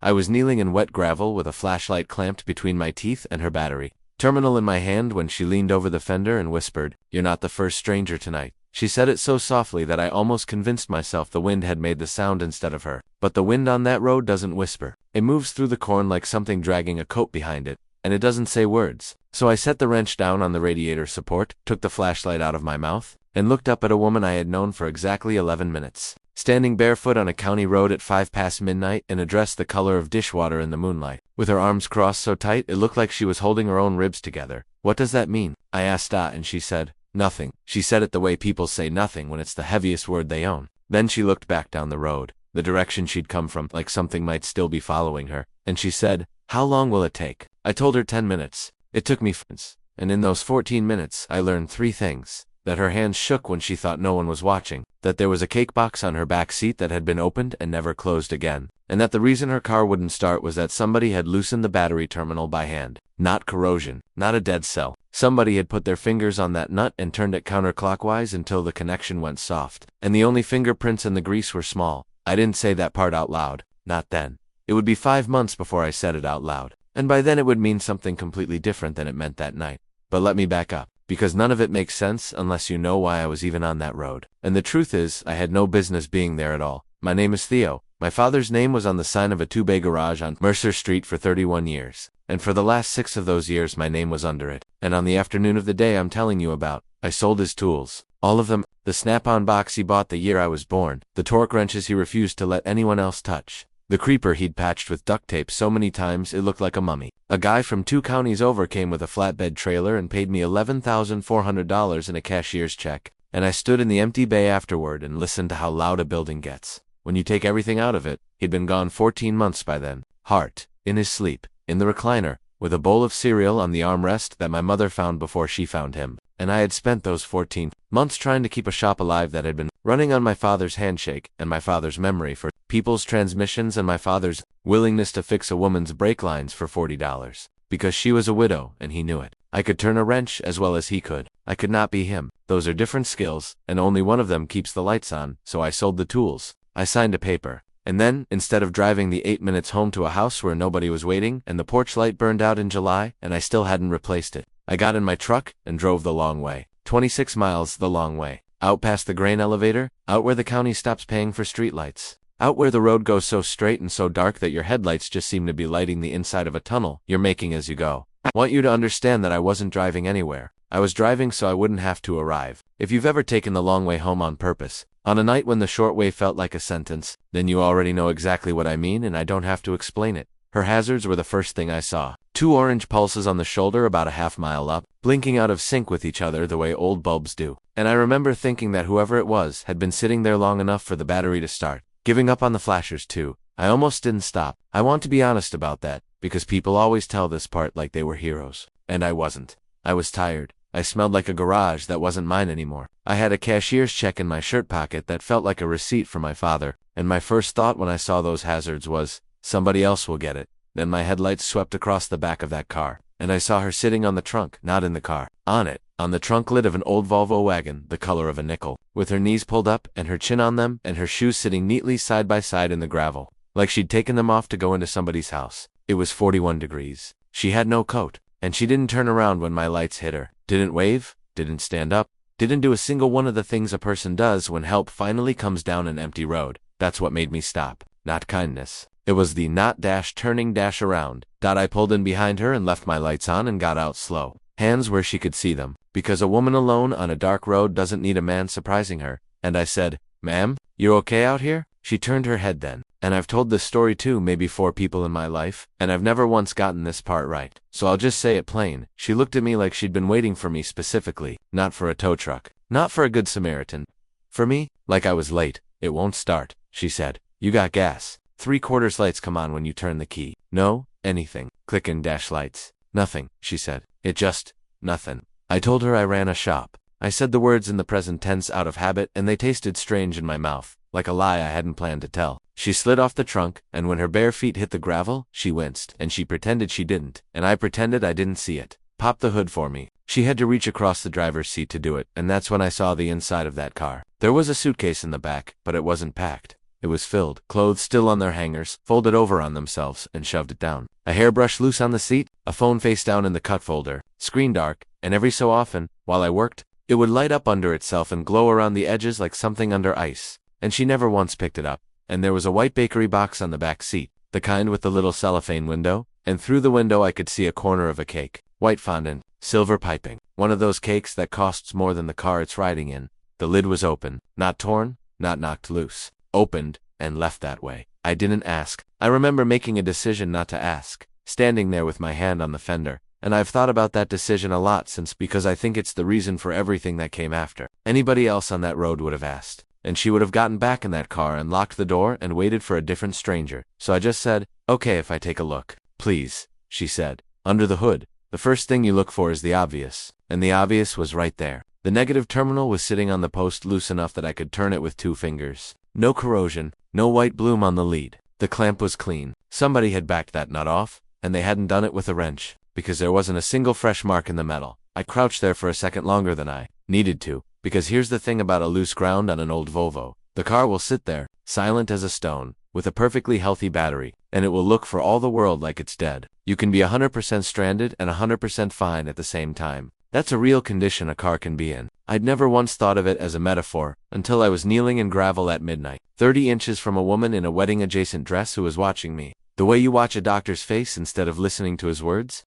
I was kneeling in wet gravel with a flashlight clamped between my teeth and her battery terminal in my hand when she leaned over the fender and whispered, "You're not the first stranger tonight." She said it so softly that I almost convinced myself the wind had made the sound instead of her. But the wind on that road doesn't whisper. It moves through the corn like something dragging a coat behind it, and it doesn't say words. So I set the wrench down on the radiator support, took the flashlight out of my mouth, and looked up at a woman I had known for exactly 11 minutes. Standing barefoot on a county road at 5 past midnight in a dress the color of dishwater in the moonlight, with her arms crossed so tight it looked like she was holding her own ribs together. "What does that mean?" I asked, and she said, "Nothing." She said it the way people say nothing when it's the heaviest word they own. Then she looked back down the road, the direction she'd come from, like something might still be following her, and she said, "How long will it take?" I told her 10 minutes. It took me 4 minutes, and in those 14 minutes I learned 3 things. That her hands shook when she thought no one was watching, that there was a cake box on her back seat that had been opened and never closed again, and that the reason her car wouldn't start was that somebody had loosened the battery terminal by hand. Not corrosion, not a dead cell. Somebody had put their fingers on that nut and turned it counterclockwise until the connection went soft, and the only fingerprints in the grease were small. I didn't say that part out loud, not then. It would be 5 months before I said it out loud, and by then it would mean something completely different than it meant that night. But let me back up, because none of it makes sense unless you know why I was even on that road. And the truth is, I had no business being there at all. My name is Theo. My father's name was on the sign of a 2-bay garage on Mercer Street for 31 years. And for the last 6 of those years my name was under it. And on the afternoon of the day I'm telling you about, I sold his tools. All of them. The snap-on box he bought the year I was born. The torque wrenches he refused to let anyone else touch. The creeper he'd patched with duct tape so many times it looked like a mummy. A guy from 2 counties over came with a flatbed trailer and paid me $11,400 in a cashier's check, and I stood in the empty bay afterward and listened to how loud a building gets. When you take everything out of it, he'd been gone 14 months by then. Heart, in his sleep, in the recliner, with a bowl of cereal on the armrest that my mother found before she found him. And I had spent those 14 months trying to keep a shop alive that had been running on my father's handshake and my father's memory for people's transmissions and my father's willingness to fix a woman's brake lines for $40. Because she was a widow and he knew it. I could turn a wrench as well as he could. I could not be him. Those are different skills, and only one of them keeps the lights on, so I sold the tools. I signed a paper. And then, instead of driving the 8 minutes home to a house where nobody was waiting and the porch light burned out in July and I still hadn't replaced it, I got in my truck and drove the long way. 26 miles the long way. Out past the grain elevator, out where the county stops paying for streetlights. Out where the road goes so straight and so dark that your headlights just seem to be lighting the inside of a tunnel you're making as you go. I want you to understand that I wasn't driving anywhere. I was driving so I wouldn't have to arrive. If you've ever taken the long way home on purpose, on a night when the short way felt like a sentence, then you already know exactly what I mean and I don't have to explain it. Her hazards were the first thing I saw. 2 orange pulses on the shoulder about a half-mile up, blinking out of sync with each other the way old bulbs do. And I remember thinking that whoever it was had been sitting there long enough for the battery to start. Giving up on the flashers too. I almost didn't stop. I want to be honest about that, because people always tell this part like they were heroes. And I wasn't. I was tired. I smelled like a garage that wasn't mine anymore. I had a cashier's check in my shirt pocket that felt like a receipt from my father, and my first thought when I saw those hazards was, somebody else will get it. Then my headlights swept across the back of that car, and I saw her sitting on the trunk, not in the car, on it, on the trunk lid of an old Volvo wagon, the color of a nickel, with her knees pulled up and her chin on them and her shoes sitting neatly side by side in the gravel, like she'd taken them off to go into somebody's house. It was 41 degrees. She had no coat, and she didn't turn around when my lights hit her, didn't wave, didn't stand up, didn't do a single one of the things a person does when help finally comes down an empty road. That's what made me stop, not kindness. It was the not dash turning dash around. I pulled in behind her and left my lights on and got out slow. Hands where she could see them, because a woman alone on a dark road doesn't need a man surprising her. And I said, "Ma'am, you okay out here?" She turned her head then. And I've told this story to maybe 4 people in my life, and I've never once gotten this part right. So I'll just say it plain. She looked at me like she'd been waiting for me specifically, not for a tow truck, not for a good Samaritan. For me, like I was late. "It won't start," she said. "You got gas. 3/4 lights come on when you turn the key." "No, anything." Clicking dash lights. "Nothing," she said. "It just, nothing." I told her I ran a shop. I said the words in the present tense out of habit and they tasted strange in my mouth, like a lie I hadn't planned to tell. She slid off the trunk, and when her bare feet hit the gravel, she winced, and she pretended she didn't, and I pretended I didn't see it. "Pop the hood for me." She had to reach across the driver's seat to do it, and that's when I saw the inside of that car. There was a suitcase in the back, but it wasn't packed. It was filled, clothes still on their hangers, folded over on themselves, and shoved it down. A hairbrush loose on the seat, a phone face down in the cut folder, screen dark, and every so often, while I worked, it would light up under itself and glow around the edges like something under ice. And she never once picked it up. And there was a white bakery box on the back seat, the kind with the little cellophane window, and through the window I could see a corner of a cake, white fondant, silver piping, one of those cakes that costs more than the car it's riding in. The lid was open, not torn, not knocked loose, opened, and left that way. I didn't ask. I remember making a decision not to ask, standing there with my hand on the fender, and I've thought about that decision a lot since because I think it's the reason for everything that came after. Anybody else on that road would have asked, and she would have gotten back in that car and locked the door and waited for a different stranger. So I just said, "Okay, if I take a look." "Please," she said. Under the hood, the first thing you look for is the obvious, and the obvious was right there. The negative terminal was sitting on the post loose enough that I could turn it with 2 fingers. No corrosion, no white bloom on the lead. The clamp was clean. Somebody had backed that nut off, and they hadn't done it with a wrench, because there wasn't a single fresh mark in the metal. I crouched there for a second longer than I needed to, because here's the thing about a loose ground on an old Volvo. The car will sit there, silent as a stone, with a perfectly healthy battery, and it will look for all the world like it's dead. You can be 100% stranded and 100% fine at the same time. That's a real condition a car can be in. I'd never once thought of it as a metaphor, until I was kneeling in gravel at midnight, 30 inches from a woman in a wedding-adjacent dress who was watching me. The way you watch a doctor's face instead of listening to his words?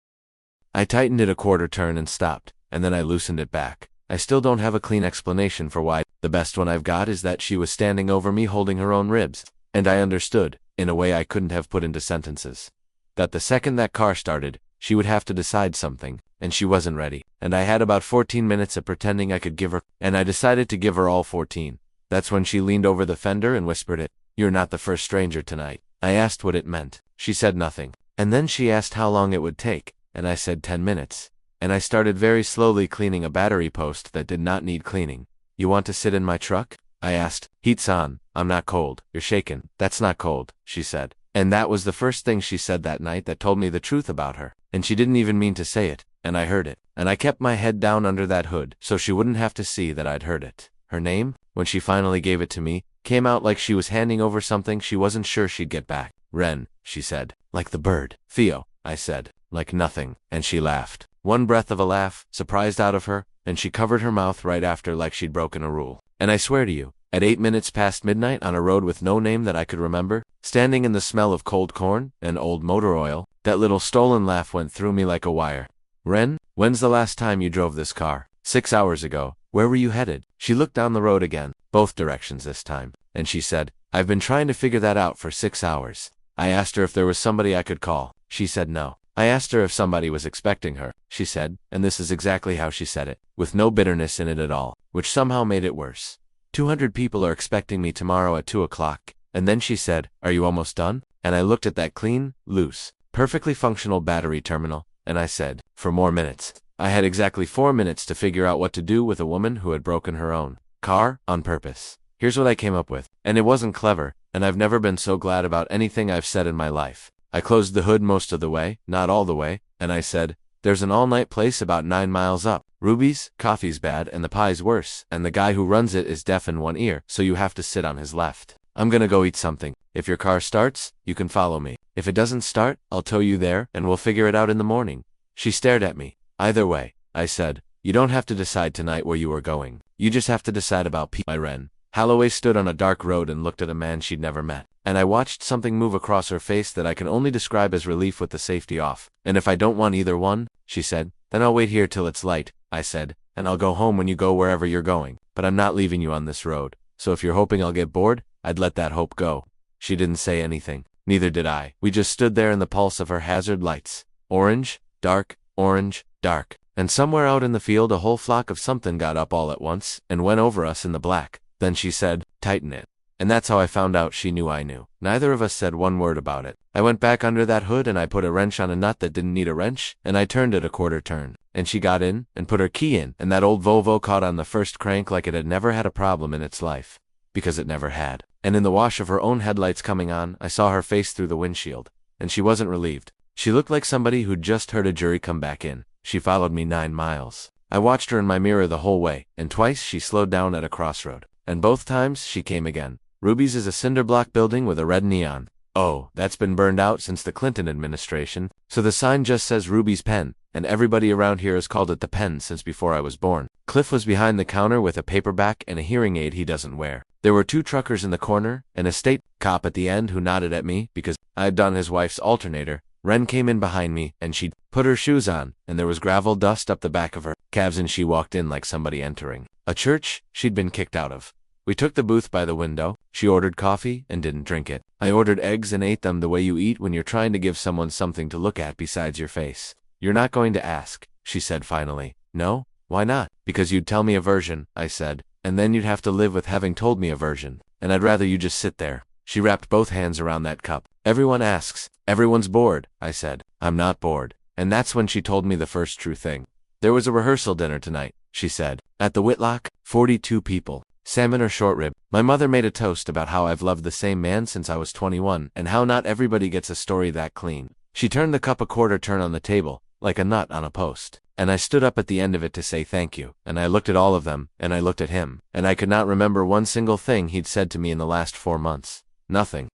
I tightened it a quarter turn and stopped, and then I loosened it back. I still don't have a clean explanation for why. The best one I've got is that she was standing over me holding her own ribs, and I understood, in a way I couldn't have put into sentences, that the second that car started, she would have to decide something, and she wasn't ready. And I had about 14 minutes of pretending I could give her, and I decided to give her all 14. That's when she leaned over the fender and whispered it. "You're not the first stranger tonight." I asked what it meant. She said nothing. And then she asked how long it would take, and I said 10 minutes. And I started very slowly cleaning a battery post that did not need cleaning. "You want to sit in my truck?" I asked. "Heat's on. I'm not cold." "You're shaking." "That's not cold," she said. And that was the first thing she said that night that told me the truth about her. And she didn't even mean to say it, and I heard it. And I kept my head down under that hood so she wouldn't have to see that I'd heard it. Her name, when she finally gave it to me, came out like she was handing over something she wasn't sure she'd get back. "Ren," she said. "Like the bird." "Theo," I said. "Like nothing." And she laughed. One breath of a laugh, surprised out of her, and she covered her mouth right after like she'd broken a rule. And I swear to you, at 8 minutes past midnight on a road with no name that I could remember, standing in the smell of cold corn and old motor oil, that little stolen laugh went through me like a wire. "Ren, when's the last time you drove this car?" 6 hours ago." "Where were you headed?" She looked down the road again, both directions this time, and she said, "I've been trying to figure that out for 6 hours. I asked her if there was somebody I could call. She said no. I asked her if somebody was expecting her. She said, and this is exactly how she said it, with no bitterness in it at all, which somehow made it worse. 200 people are expecting me tomorrow at 2 o'clock. And then she said, "Are you almost done?" And I looked at that clean, loose, perfectly functional battery terminal, and I said, "For more minutes." I had exactly 4 minutes to figure out what to do with a woman who had broken her own car on purpose. Here's what I came up with, and it wasn't clever, and I've never been so glad about anything I've said in my life. I closed the hood most of the way, not all the way, and I said, "There's an all-night place about 9 miles up. Ruby's, coffee's bad, and the pie's worse, and the guy who runs it is deaf in one ear, so you have to sit on his left. I'm gonna go eat something. If your car starts, you can follow me. If it doesn't start, I'll tow you there, and we'll figure it out in the morning." She stared at me. "Either way," I said, "you don't have to decide tonight where you are going. You just have to decide about my Ren." Holloway stood on a dark road and looked at a man she'd never met. And I watched something move across her face that I can only describe as relief with the safety off. "And if I don't want either one," she said, "then I'll wait here till it's light," I said, "and I'll go home when you go wherever you're going. But I'm not leaving you on this road. So if you're hoping I'll get bored, I'd let that hope go." She didn't say anything. Neither did I. We just stood there in the pulse of her hazard lights. Orange, dark, orange, dark. And somewhere out in the field a whole flock of something got up all at once and went over us in the black. Then she said, "Tighten it." And that's how I found out she knew I knew. Neither of us said one word about it. I went back under that hood and I put a wrench on a nut that didn't need a wrench, and I turned it a quarter turn. And she got in and put her key in, and that old Volvo caught on the first crank like it had never had a problem in its life. Because it never had. And in the wash of her own headlights coming on, I saw her face through the windshield. And she wasn't relieved. She looked like somebody who'd just heard a jury come back in. She followed me 9 miles. I watched her in my mirror the whole way, and twice she slowed down at a crossroad. And both times she came again. Ruby's is a cinder block building with a red neon. Oh, that's been burned out since the Clinton administration, so the sign just says Ruby's Pen, and everybody around here has called it the Pen since before I was born. Cliff was behind the counter with a paperback and a hearing aid he doesn't wear. There were 2 truckers in the corner, and a state cop at the end who nodded at me because I had done his wife's alternator. Ren came in behind me, and she'd put her shoes on, and there was gravel dust up the back of her calves, and she walked in like somebody entering a church she'd been kicked out of. We took the booth by the window. She ordered coffee and didn't drink it. I ordered eggs and ate them the way you eat when you're trying to give someone something to look at besides your face. You're not going to ask, she said finally. No? Why not? Because you'd tell me a version, I said, and then you'd have to live with having told me a version, and I'd rather you just sit there. She wrapped both hands around that cup. Everyone asks. Everyone's bored, I said. I'm not bored. And that's when she told me the first true thing. There was a rehearsal dinner tonight, she said. At the Whitlock, 42 people. Salmon or short rib. My mother made a toast about how I've loved the same man since I was 21, and how not everybody gets a story that clean. She turned the cup a quarter turn on the table, like a nut on a post. And I stood up at the end of it to say thank you, and I looked at all of them, and I looked at him, and I could not remember one single thing he'd said to me in the last 4 months. Nothing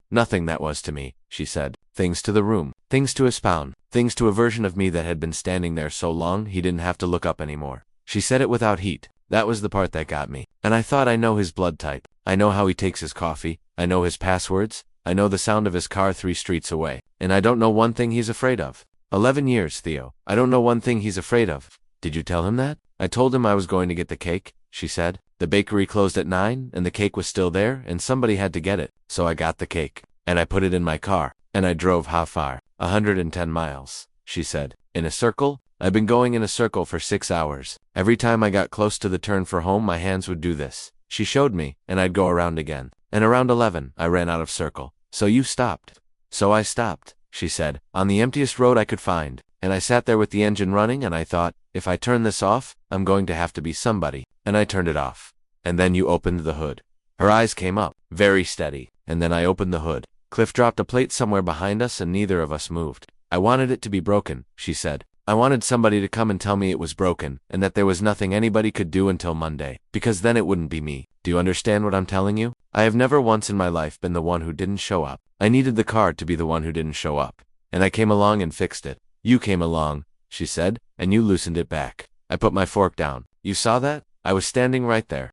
that was to me, she said. Things to the room, things to expound, things to a version of me that had been standing there so long he didn't have to look up anymore. She said it without heat. That was the part that got me. And I thought I know his blood type. I know how he takes his coffee. I know his passwords. I know the sound of his car 3 streets away. And I don't know one thing he's afraid of. 11 years, Theo. I don't know one thing he's afraid of. Did you tell him that? I told him I was going to get the cake, she said. The bakery closed at 9, and the cake was still there, and somebody had to get it. So I got the cake. And I put it in my car. And I drove how far? 110 miles, she said. In a circle? I've been going in a circle for 6 hours. Every time I got close to the turn for home, my hands would do this. She showed me, and I'd go around again. And around 11, I ran out of circle. So you stopped. So I stopped, she said, on the emptiest road I could find. And I sat there with the engine running, and I thought, if I turn this off, I'm going to have to be somebody. And I turned it off. And then you opened the hood. Her eyes came up, very steady. And then I opened the hood. Cliff dropped a plate somewhere behind us, and neither of us moved. I wanted it to be broken, she said. I wanted somebody to come and tell me it was broken, and that there was nothing anybody could do until Monday, because then it wouldn't be me. Do you understand what I'm telling you? I have never once in my life been the one who didn't show up. I needed the car to be the one who didn't show up. And I came along and fixed it. You came along, she said, and you loosened it back. I put my fork down. You saw that? I was standing right there.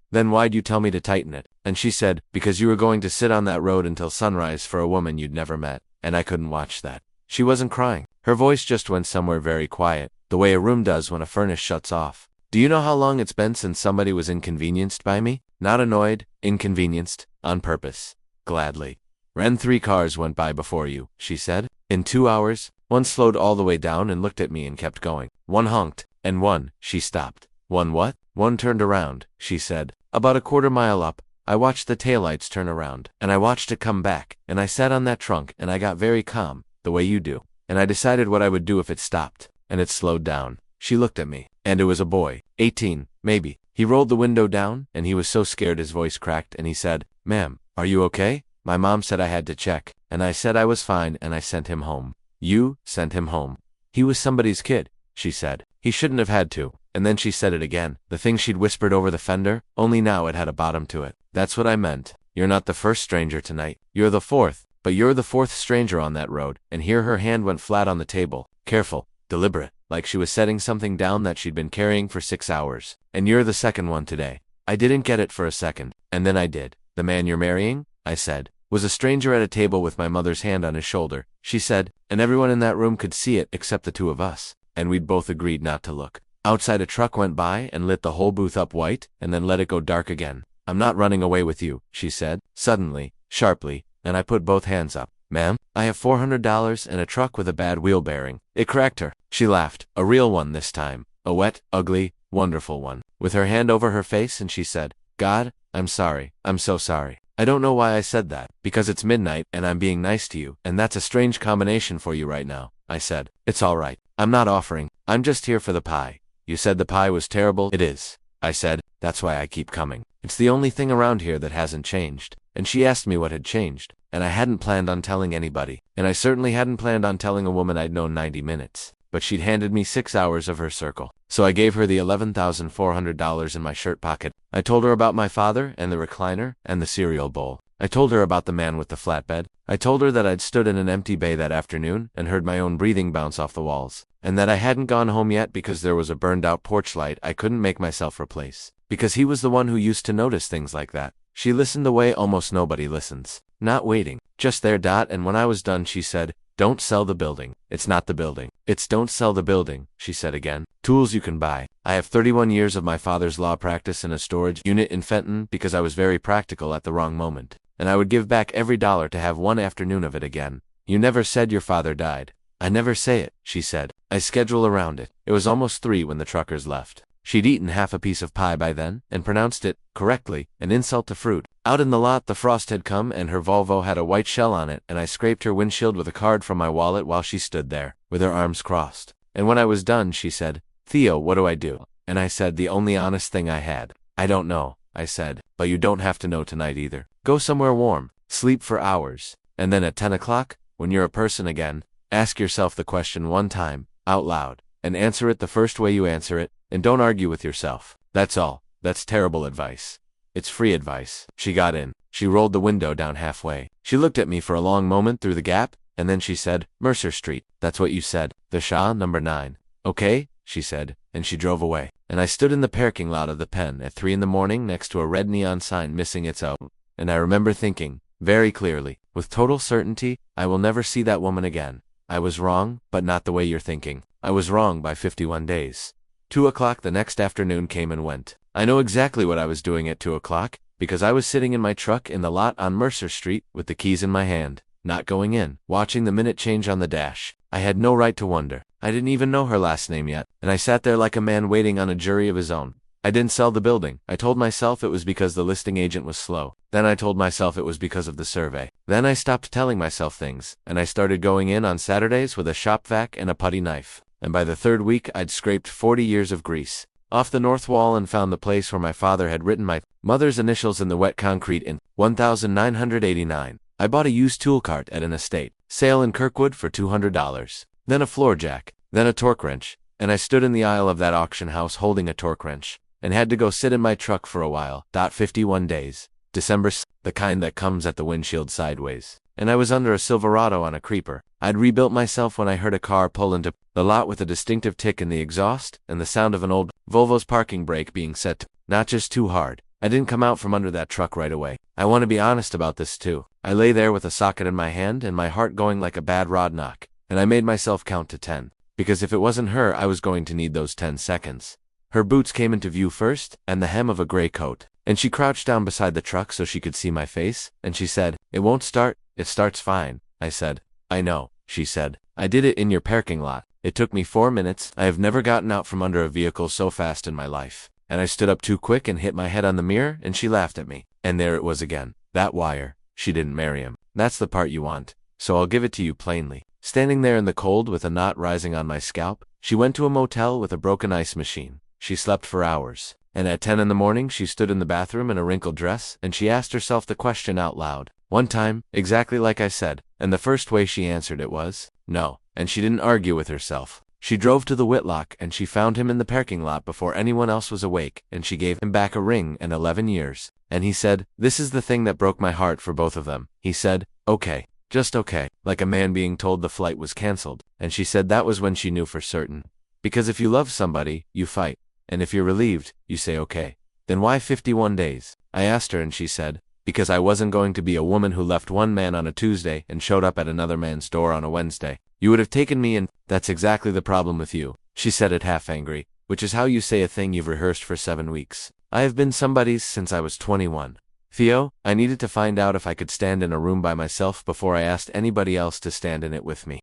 Then why'd you tell me to tighten it? And she said, because you were going to sit on that road until sunrise for a woman you'd never met, and I couldn't watch that. She wasn't crying. Her voice just went somewhere very quiet, the way a room does when a furnace shuts off. Do you know how long it's been since somebody was inconvenienced by me? Not annoyed, inconvenienced, on purpose. Gladly. Ren 3 cars went by before you, she said. In 2 hours, one slowed all the way down and looked at me and kept going. One honked, and one, she stopped. One what? One turned around, she said. About a quarter mile up, I watched the taillights turn around, and I watched it come back, and I sat on that trunk, and I got very calm, the way you do. And I decided what I would do if it stopped, and it slowed down. She looked at me, and it was a boy, 18, maybe. He rolled the window down, and he was so scared his voice cracked, and he said, "Ma'am, are you okay?" My mom said I had to check, and I said I was fine, and I sent him home. You sent him home. He was somebody's kid, she said. He shouldn't have had to. And then she said it again, the thing she'd whispered over the fender, only now it had a bottom to it. That's what I meant. You're not the first stranger tonight. You're the 4th. But you're the 4th stranger on that road. And here her hand went flat on the table. Careful. Deliberate. Like she was setting something down that she'd been carrying for 6 hours. And you're the second one today. I didn't get it for a second. And then I did. The man you're marrying, I said, was a stranger at a table with my mother's hand on his shoulder, she said, and everyone in that room could see it except the 2 of us. And we'd both agreed not to look. Outside a truck went by and lit the whole booth up white, and then let it go dark again. I'm not running away with you, she said, suddenly, sharply, and I put both hands up. Ma'am, I have $400 and a truck with a bad wheel bearing. It cracked her. She laughed, a real one this time, a wet, ugly, wonderful one, with her hand over her face, and she said, God, I'm sorry, I'm so sorry. I don't know why I said that, because it's midnight and I'm being nice to you, and that's a strange combination for you right now, I said. It's all right. I'm not offering. I'm just here for the pie. You said the pie was terrible. It is, I said. That's why I keep coming. It's the only thing around here that hasn't changed. And she asked me what had changed, and I hadn't planned on telling anybody, and I certainly hadn't planned on telling a woman I'd known 90 minutes. but she'd handed me 6 hours of her circle. So I gave her the $11,400 in my shirt pocket. I told her about my father, and the recliner, and the cereal bowl. I told her about the man with the flatbed. I told her that I'd stood in an empty bay that afternoon and heard my own breathing bounce off the walls, and that I hadn't gone home yet because there was a burned-out porch light I couldn't make myself replace, because he was the one who used to notice things like that. She listened the way almost nobody listens. Not waiting. Just there. And when I was done, she said, "Don't sell the building. It's not the building. It's don't sell the building," she said again. "Tools you can buy. I have 31 years of my father's law practice in a storage unit in Fenton because I was very practical at the wrong moment, and I would give back every dollar to have one afternoon of it again. You never said your father died." "I never say it," she said. "I schedule around it." It was almost 3 when the truckers left. She'd eaten half a piece of pie by then, and pronounced it, correctly, an insult to fruit. Out in the lot, the frost had come, and her Volvo had a white shell on it, and I scraped her windshield with a card from my wallet while she stood there, with her arms crossed. And when I was done, she said, "Theo, what do I do?" And I said the only honest thing I had. "I don't know," I said, "but you don't have to know tonight either. Go somewhere warm, sleep for hours, and then at 10 o'clock, when you're a person again, ask yourself the question one time, out loud, and answer it the first way you answer it, and don't argue with yourself. That's all." That's terrible advice. It's free advice. She got in. She rolled the window down halfway. She looked at me for a long moment through the gap, and then she said, "Mercer Street. That's what you said. The Shah, number 9. Okay," she said, and she drove away. And I stood in the parking lot of the Pen at 3 in the morning next to a red neon sign missing its O. And I remember thinking, very clearly, with total certainty, I will never see that woman again. I was wrong, but not the way you're thinking. I was wrong by 51 days. 2 o'clock the next afternoon came and went. I know exactly what I was doing at 2 o'clock, because I was sitting in my truck in the lot on Mercer Street with the keys in my hand, not going in, watching the minute change on the dash. I had no right to wonder. I didn't even know her last name yet, and I sat there like a man waiting on a jury of his own. I didn't sell the building. I told myself it was because the listing agent was slow. Then I told myself it was because of the survey. Then I stopped telling myself things, and I started going in on Saturdays with a shop vac and a putty knife. And by the 3rd week, I'd scraped 40 years of grease off the north wall and found the place where my father had written my mother's initials in the wet concrete in 1989. I bought a used tool cart at an estate sale in Kirkwood for $200. Then a floor jack, then a torque wrench, and I stood in the aisle of that auction house holding a torque wrench, and had to go sit in my truck for a while. 51 days. December, the kind that comes at the windshield sideways. And I was under a Silverado on a creeper. I'd rebuilt myself when I heard a car pull into the lot with a distinctive tick in the exhaust, and the sound of an old Volvo's parking brake being set to not just too hard. I didn't come out from under that truck right away. I want to be honest about this too. I lay there with a socket in my hand and my heart going like a bad rod knock, and I made myself count to 10, because if it wasn't her, I was going to need those 10 seconds. Her boots came into view first, and the hem of a gray coat, and she crouched down beside the truck so she could see my face, and she said, "It won't start." "It starts fine," I said. "I know," she said. "I did it in your parking lot. It took me 4 minutes. I have never gotten out from under a vehicle so fast in my life. And I stood up too quick and hit my head on the mirror, and she laughed at me. And there it was again. That wire. She didn't marry him. That's the part you want. So I'll give it to you plainly. Standing there in the cold with a knot rising on my scalp, she went to a motel with a broken ice machine. She slept for hours. And at 10 in the morning, she stood in the bathroom in a wrinkled dress, and she asked herself the question out loud. One time, exactly like I said, and the first way she answered it was, no. And she didn't argue with herself. She drove to the Whitlock, and she found him in the parking lot before anyone else was awake, and she gave him back a ring and 11 years. And he said, this is the thing that broke my heart for both of them. He said, okay. Just okay, like a man being told the flight was canceled. And she said that was when she knew for certain. Because if you love somebody, you fight. And if you're relieved, you say okay. Then why 51 days? I asked her and she said, because I wasn't going to be a woman who left one man on a Tuesday and showed up at another man's door on a Wednesday. You would have taken me and that's exactly the problem with you. She said it half angry, which is how you say a thing you've rehearsed for 7 weeks. I have been somebody's since I was 21. Theo, I needed to find out if I could stand in a room by myself before I asked anybody else to stand in it with me.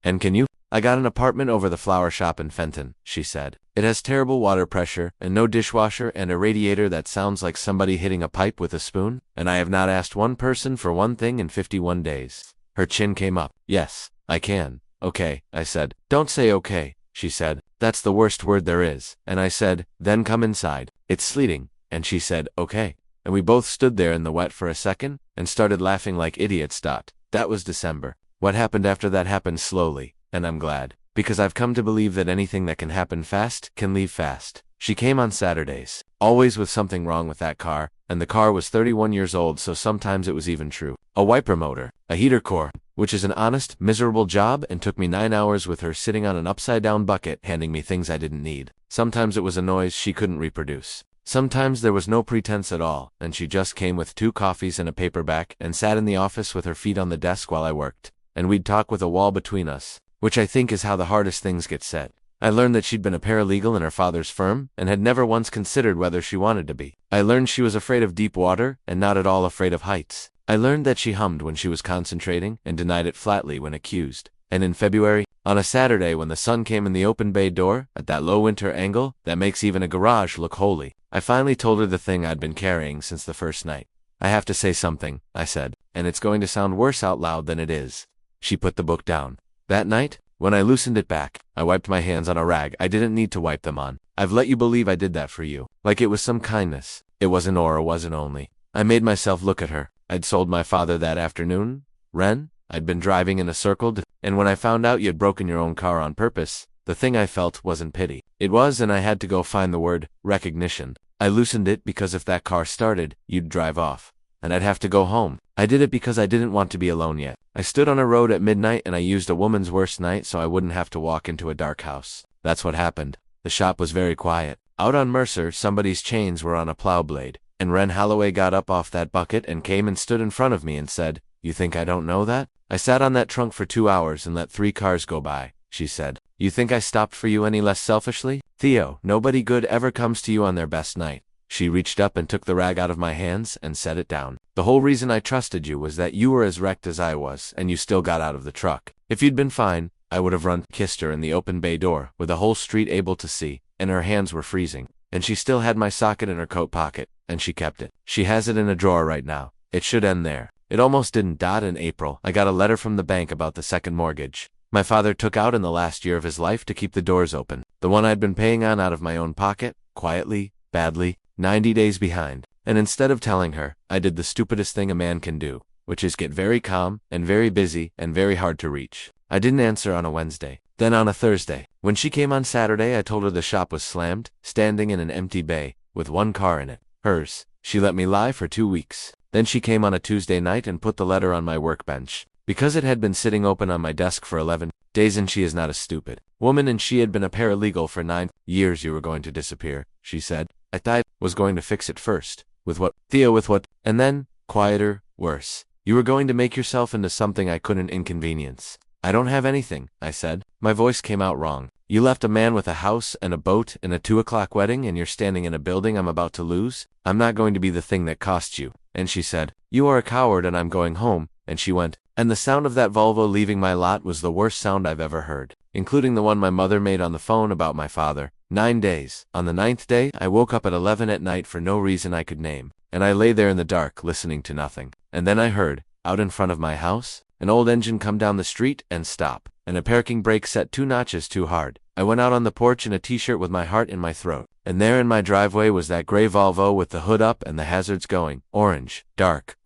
And can you? I got an apartment over the flower shop in Fenton, she said. It has terrible water pressure, and no dishwasher, and a radiator that sounds like somebody hitting a pipe with a spoon, and I have not asked one person for one thing in 51 days. Her chin came up. Yes, I can. Okay, I said. Don't say okay, she said. That's the worst word there is. And I said, then come inside. It's sleeting. And she said, okay. And we both stood there in the wet for a second, and started laughing like idiots. That was December. What happened after that happened slowly, and I'm glad. because I've come to believe that anything that can happen fast can leave fast. She came on Saturdays, always with something wrong with that car, and the car was 31 years old, so sometimes it was even true. A wiper motor, a heater core, which is an honest, miserable job, and took me 9 hours with her sitting on an upside-down bucket handing me things I didn't need. Sometimes it was a noise she couldn't reproduce. Sometimes there was no pretense at all, and she just came with 2 coffees and a paperback and sat in the office with her feet on the desk while I worked. And we'd talk with a wall between us, which I think is how the hardest things get said. I learned that she'd been a paralegal in her father's firm and had never once considered whether she wanted to be. I learned she was afraid of deep water and not at all afraid of heights. I learned that she hummed when she was concentrating and denied it flatly when accused. And in February, on a Saturday when the sun came in the open bay door, at that low winter angle that makes even a garage look holy, I finally told her the thing I'd been carrying since the first night. I have to say something, I said, and it's going to sound worse out loud than it is. She put the book down. That night, when I loosened it back, I wiped my hands on a rag I didn't need to wipe them on. I've let you believe I did that for you, like it was some kindness. It wasn't or wasn't only. I made myself look at her. I'd sold my father that afternoon, Ren. I'd been driving in a circle, and when I found out you'd broken your own car on purpose, the thing I felt wasn't pity. It was, and I had to go find the word, recognition. I loosened it because if that car started, you'd drive off, and I'd have to go home. I did it because I didn't want to be alone yet. I stood on a road at midnight and I used a woman's worst night so I wouldn't have to walk into a dark house. That's what happened. The shop was very quiet. Out on Mercer, somebody's chains were on a plow blade, and Ren Holloway got up off that bucket and came and stood in front of me and said, "You think I don't know that? I sat on that trunk for 2 hours and let 3 cars go by," she said. "You think I stopped for you any less selfishly? Theo, nobody good ever comes to you on their best night." She reached up and took the rag out of my hands and set it down. "The whole reason I trusted you was that you were as wrecked as I was, and you still got out of the truck. If you'd been fine, I would have run, kissed her in the open bay door, with the whole street able to see, and her hands were freezing. And she still had my socket in her coat pocket, and she kept it. She has it in a drawer right now. It should end there. It almost didn't. In April, I got a letter from the bank about the second mortgage my father took out in the last year of his life to keep the doors open. The one I'd been paying on out of my own pocket, quietly, badly, 90 days behind. And instead of telling her, I did the stupidest thing a man can do, which is get very calm, and very busy, and very hard to reach. I didn't answer on a Wednesday. Then on a Thursday, when she came on Saturday, I told her the shop was slammed, standing in an empty bay, with 1 car in it. Hers. She let me lie for 2 weeks. Then she came on a Tuesday night and put the letter on my workbench, because it had been sitting open on my desk for 11 days, and she is not a stupid woman, and she had been a paralegal for 9 years. "You were going to disappear," she said. "I thought I was going to fix it first." "With what, Theo, with what?" And then, quieter, worse. "You were going to make yourself into something I couldn't inconvenience." "I don't have anything," I said. My voice came out wrong. "You left a man with a house and a boat and a 2 o'clock wedding, and you're standing in a building I'm about to lose? I'm not going to be the thing that cost you." And she said, "You are a coward and I'm going home," and she went. And the sound of that Volvo leaving my lot was the worst sound I've ever heard, including the one my mother made on the phone about my father. 9 days. On the 9th day, I woke up at 11 at night for no reason I could name, and I lay there in the dark listening to nothing. And then I heard, out in front of my house, an old engine come down the street and stop, and a parking brake set 2 notches too hard. I went out on the porch in a t-shirt with my heart in my throat, and there in my driveway was that gray Volvo with the hood up and the hazards going, orange, dark,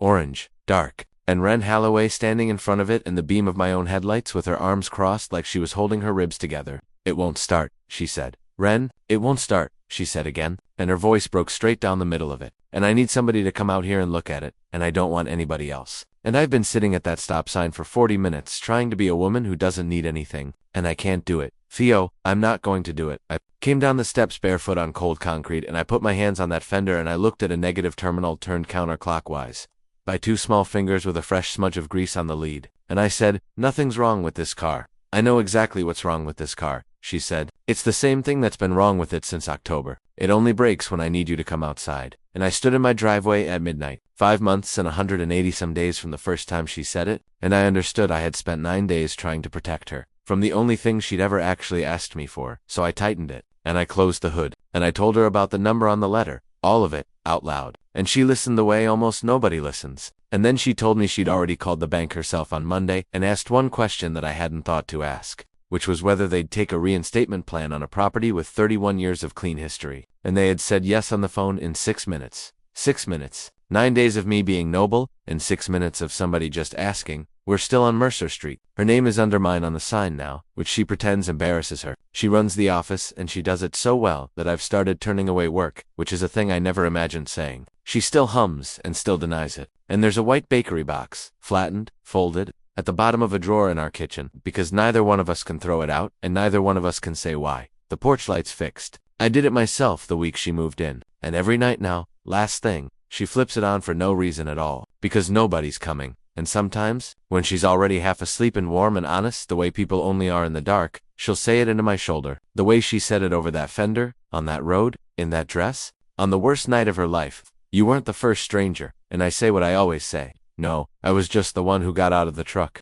and Ren Holloway standing in front of it in the beam of my own headlights with her arms crossed like she was holding her ribs together. "It won't start," she said. "Ren, it won't start," she said again, and her voice broke straight down the middle of it. "And I need somebody to come out here and look at it, and I don't want anybody else. And I've been sitting at that stop sign for 40 minutes trying to be a woman who doesn't need anything, and I can't do it. Theo, I'm not going to do it." I came down the steps barefoot on cold concrete, and I put my hands on that fender and I looked at a negative terminal turned counterclockwise by 2 small fingers with a fresh smudge of grease on the lead. And I said, "Nothing's wrong with this car." "I know exactly what's wrong with this car," she said. "It's the same thing that's been wrong with it since October. It only breaks when I need you to come outside." And I stood in my driveway at midnight, 5 months and 180 some days from the first time she said it, and I understood I had spent 9 days trying to protect her from the only thing she'd ever actually asked me for. So I tightened it, and I closed the hood, and I told her about the number on the letter, all of it, out loud. And she listened the way almost nobody listens. And then she told me she'd already called the bank herself on Monday and asked one question that I hadn't thought to ask, which was whether they'd take a reinstatement plan on a property with 31 years of clean history. And they had said yes on the phone in 6 minutes. 6 minutes. 9 days of me being noble, and 6 minutes of somebody just asking. We're still on Mercer Street. Her name is under mine on the sign now, which she pretends embarrasses her. She runs the office, and she does it so well that I've started turning away work, which is a thing I never imagined saying. She still hums and still denies it. And there's a white bakery box, flattened, folded, at the bottom of a drawer in our kitchen, because neither one of us can throw it out, and neither one of us can say why. The porch light's fixed. I did it myself the week she moved in, and every night now, last thing, she flips it on for no reason at all, because nobody's coming. And sometimes, when she's already half asleep and warm and honest the way people only are in the dark, she'll say it into my shoulder, the way she said it over that fender, on that road, in that dress, on the worst night of her life. You weren't the first stranger, and I say what I always say. No, I was just the one who got out of the truck.